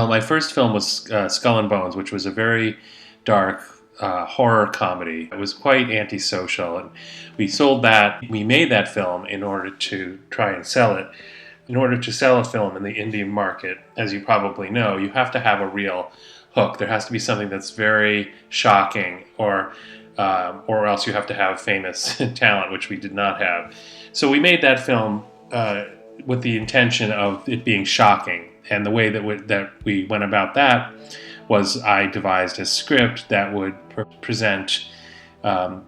Well, my first film was Skull and Bones, which was a very dark horror comedy. It was quite antisocial, and we sold that. We made that film in order to try and sell it. In order to sell a film in the indie market, as you probably know, you have to have a real hook. There has to be something that's very shocking, or else you have to have famous talent, which we did not have. So we made that film with the intention of it being shocking. And the way that we went about that was I devised a script that would present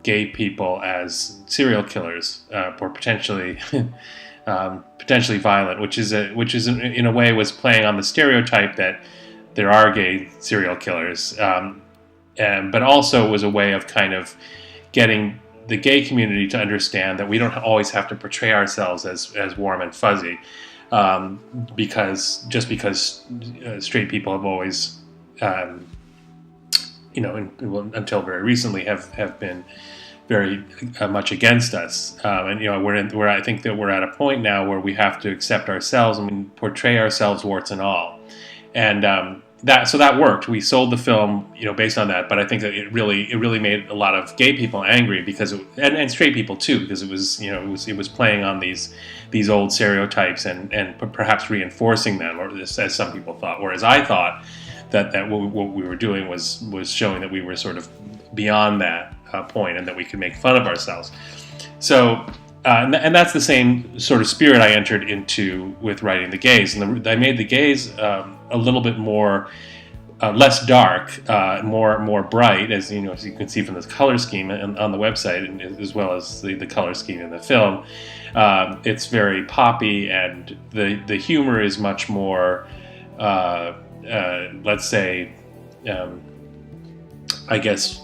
gay people as serial killers or potentially violent, which is in a way was playing on the stereotype that there are gay serial killers, but also was a way of kind of getting the gay community to understand that we don't always have to portray ourselves as warm and fuzzy, because straight people have always, until very recently, have been very much against us, and I think that we're at a point now where we have to accept ourselves and portray ourselves warts and all, and that worked. We sold the film, based on that. But I think that it really made a lot of gay people angry and straight people too, because it was playing on these old stereotypes and perhaps reinforcing them, or as some people thought. Whereas I thought that what we were doing was showing that we were sort of beyond that point, and that we could make fun of ourselves. So. And that's the same sort of spirit I entered into with writing The Gays. And I made The Gays a little bit more, less dark, more bright, as you can see from the color scheme on the website, and as well as the color scheme in the film. It's very poppy, and the humor is much more, let's say, I guess,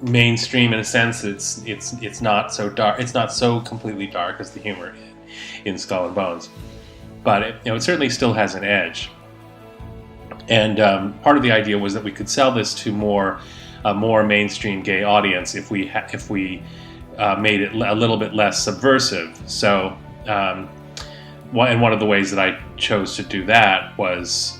mainstream in a sense. It's not so dark. It's not so completely dark as the humor in Skull and Bones, but it certainly still has an edge. And part of the idea was that we could sell this to a more mainstream gay audience if we made it a little bit less subversive. So, and one of the ways that I chose to do that was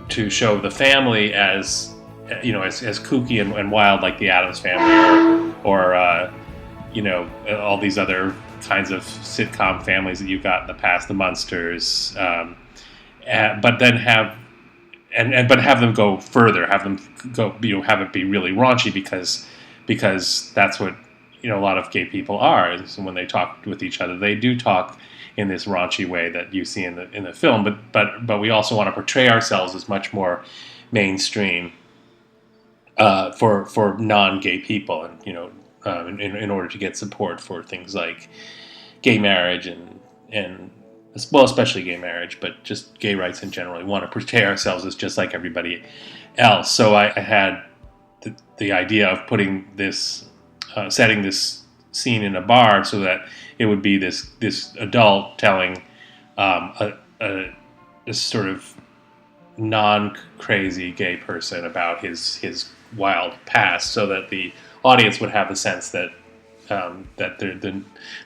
to show the family as kooky and wild, like the Addams Family, or all these other kinds of sitcom families that you've got in the past, the Munsters, but then have them go further, have them go, have it be really raunchy, because that's what a lot of gay people are. And so when they talk with each other, they do talk in this raunchy way that you see in the film. But we also want to portray ourselves as much more mainstream. For non-gay people, and in order to get support for things like gay marriage and especially gay marriage, but just gay rights in general. We want to portray ourselves as just like everybody else. So I had the idea of putting this, setting this scene in a bar, so that it would be this adult telling this sort of non-crazy gay person about his wild past, so that the audience would have the sense that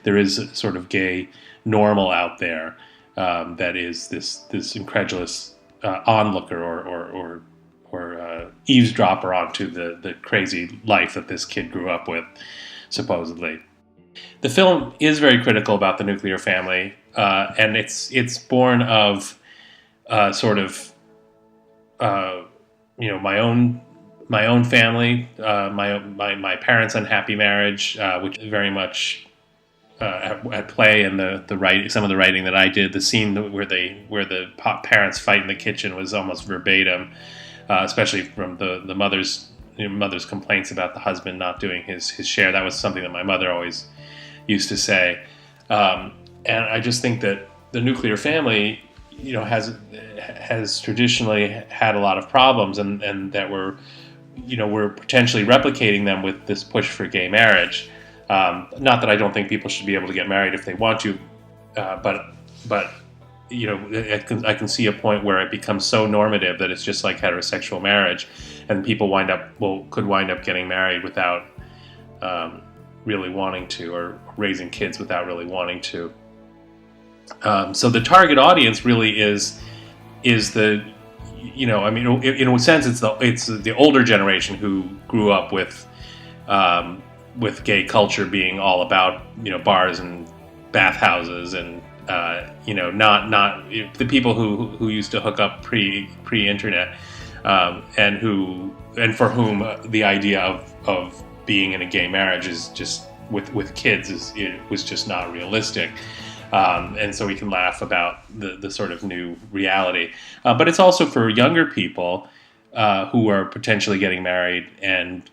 there is a sort of gay normal out there, that is this incredulous onlooker or eavesdropper onto the crazy life that this kid grew up with, supposedly. The film is very critical about the nuclear family, and it's born of sort of my own family, my parents' unhappy marriage, which is very much at play in some of the writing that I did. The scene where the parents fight in the kitchen was almost verbatim, especially from the mother's complaints about the husband not doing his share. That was something that my mother always used to say, and I just think that the nuclear family, has traditionally had a lot of problems, and that we're potentially replicating them with this push for gay marriage. Not that I don't think people should be able to get married if they want to, but I can see a point where it becomes so normative that it's just like heterosexual marriage, and people could wind up getting married without really wanting to, or raising kids without really wanting to. So the target audience really is the I mean, in a sense, it's the older generation who grew up with gay culture being all about bars and bathhouses and not the people who used to hook up pre-internet, and for whom the idea of being in a gay marriage is just with kids was just not realistic. And so we can laugh about the sort of new reality. But it's also for younger people who are potentially getting married and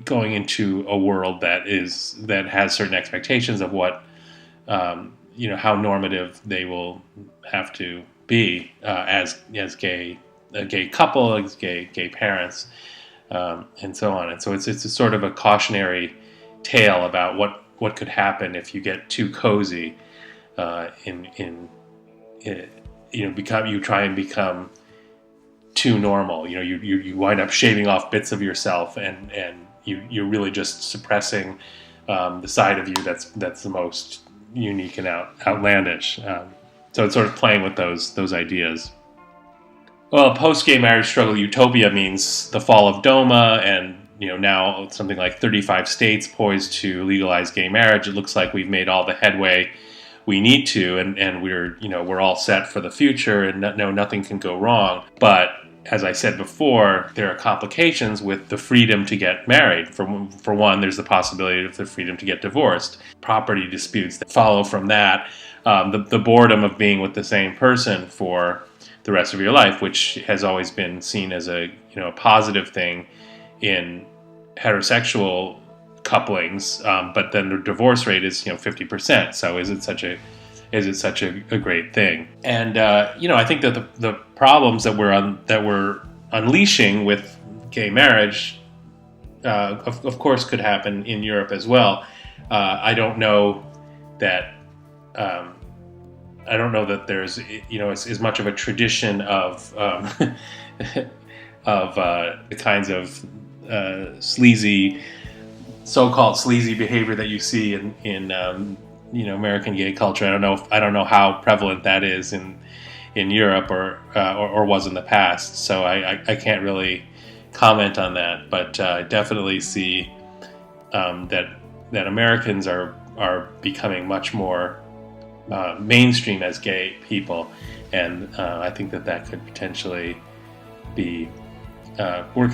going into a world that has certain expectations of what, how normative they will have to be as a gay couple, as gay parents, and so on. And so it's a sort of a cautionary tale about what could happen if you get too cozy. You try and become too normal. You wind up shaving off bits of yourself, and you're really just suppressing the side of you that's the most unique and outlandish. So it's sort of playing with those ideas. Well, post-gay marriage struggle utopia means the fall of DOMA, and now something like 35 states poised to legalize gay marriage. It looks like we've made all the headway we need to, and we're all set for the future, and nothing can go wrong. But as I said before, there are complications with the freedom to get married. For one, there's the possibility of the freedom to get divorced, property disputes that follow from that, the boredom of being with the same person for the rest of your life, which has always been seen as a positive thing in heterosexual couplings, but then the divorce rate is 50%. So is it such a great thing? And I think that the problems that we're unleashing with gay marriage, of course, could happen in Europe as well. I don't know that there's as much of a tradition of the kinds of so-called sleazy behavior that you see in American gay culture. I don't know how prevalent that is in Europe or was in the past. So I can't really comment on that. But I definitely see that Americans are becoming much more mainstream as gay people, and I think that could potentially be work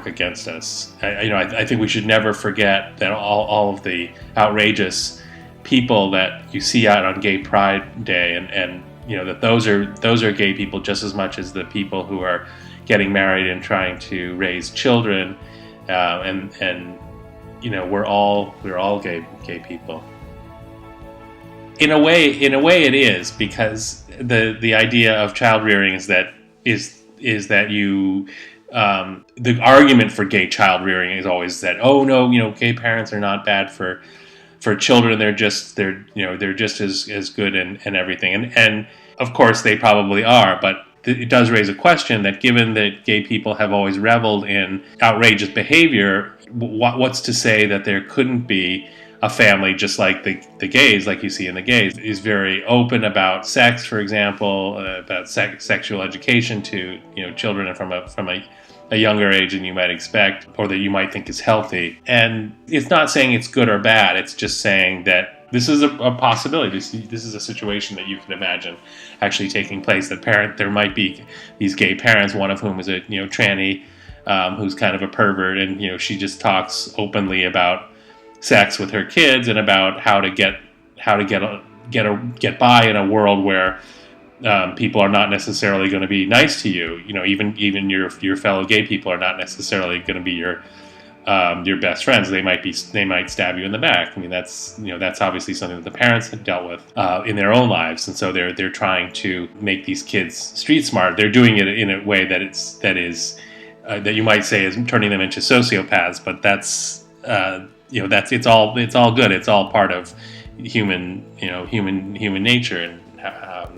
against us. I think we should never forget that all of the outrageous people that you see out on Gay Pride Day, and that those are gay people just as much as the people who are getting married and trying to raise children, and we're all gay people. In a way, it is, because the idea of child rearing is that you. The argument for gay child rearing is always that, oh no, gay parents are not bad for children. They're just as good and everything. And of course they probably are, but it does raise a question that, given that gay people have always reveled in outrageous behavior, what's to say that there couldn't be a family just like the gays, like you see in the gays, is very open about sex, for example, about sexual education to children from a younger age than you might expect, or that you might think is healthy. And it's not saying it's good or bad. It's just saying that this is a possibility. This is a situation that you can imagine actually taking place. There might be these gay parents, one of whom is a tranny, who's kind of a pervert, and she just talks openly about sex with her kids and about how to get by in a world where people are not necessarily going to be nice to you. Even your fellow gay people are not necessarily going to be your best friends. They might stab you in the back. I mean, that's obviously something that the parents have dealt with in their own lives, and so they're trying to make these kids street smart. They're doing it in a way that you might say is turning them into sociopaths, but that's it's all good. It's all part of human nature, and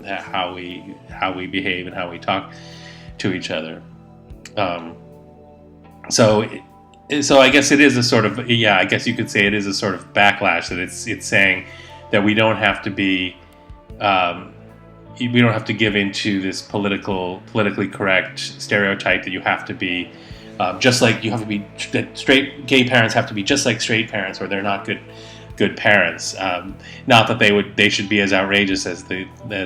how we behave and how we talk to each other. So I guess it is a sort of, I guess you could say it is a sort of backlash, that it's saying that we don't have to be we don't have to give into this politically correct stereotype that you have to be just like that straight gay parents have to be just like straight parents, or they're not good parents. Not that they should be as outrageous as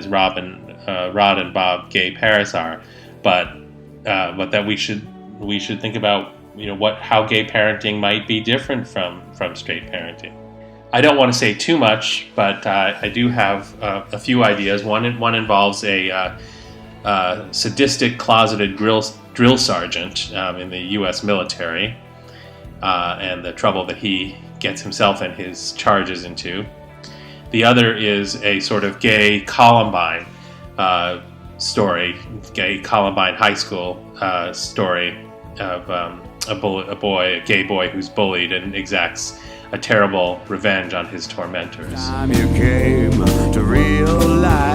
Rod and Bob gay parents are, but that we should think about how gay parenting might be different from straight parenting. I don't want to say too much, but I do have a few ideas. One involves a sadistic closeted drill sergeant in the U.S. military, and the trouble that he gets himself and his charges into. The other is a sort of gay Columbine story, gay Columbine high school story of a gay boy who's bullied and exacts a terrible revenge on his tormentors. Time you came to realize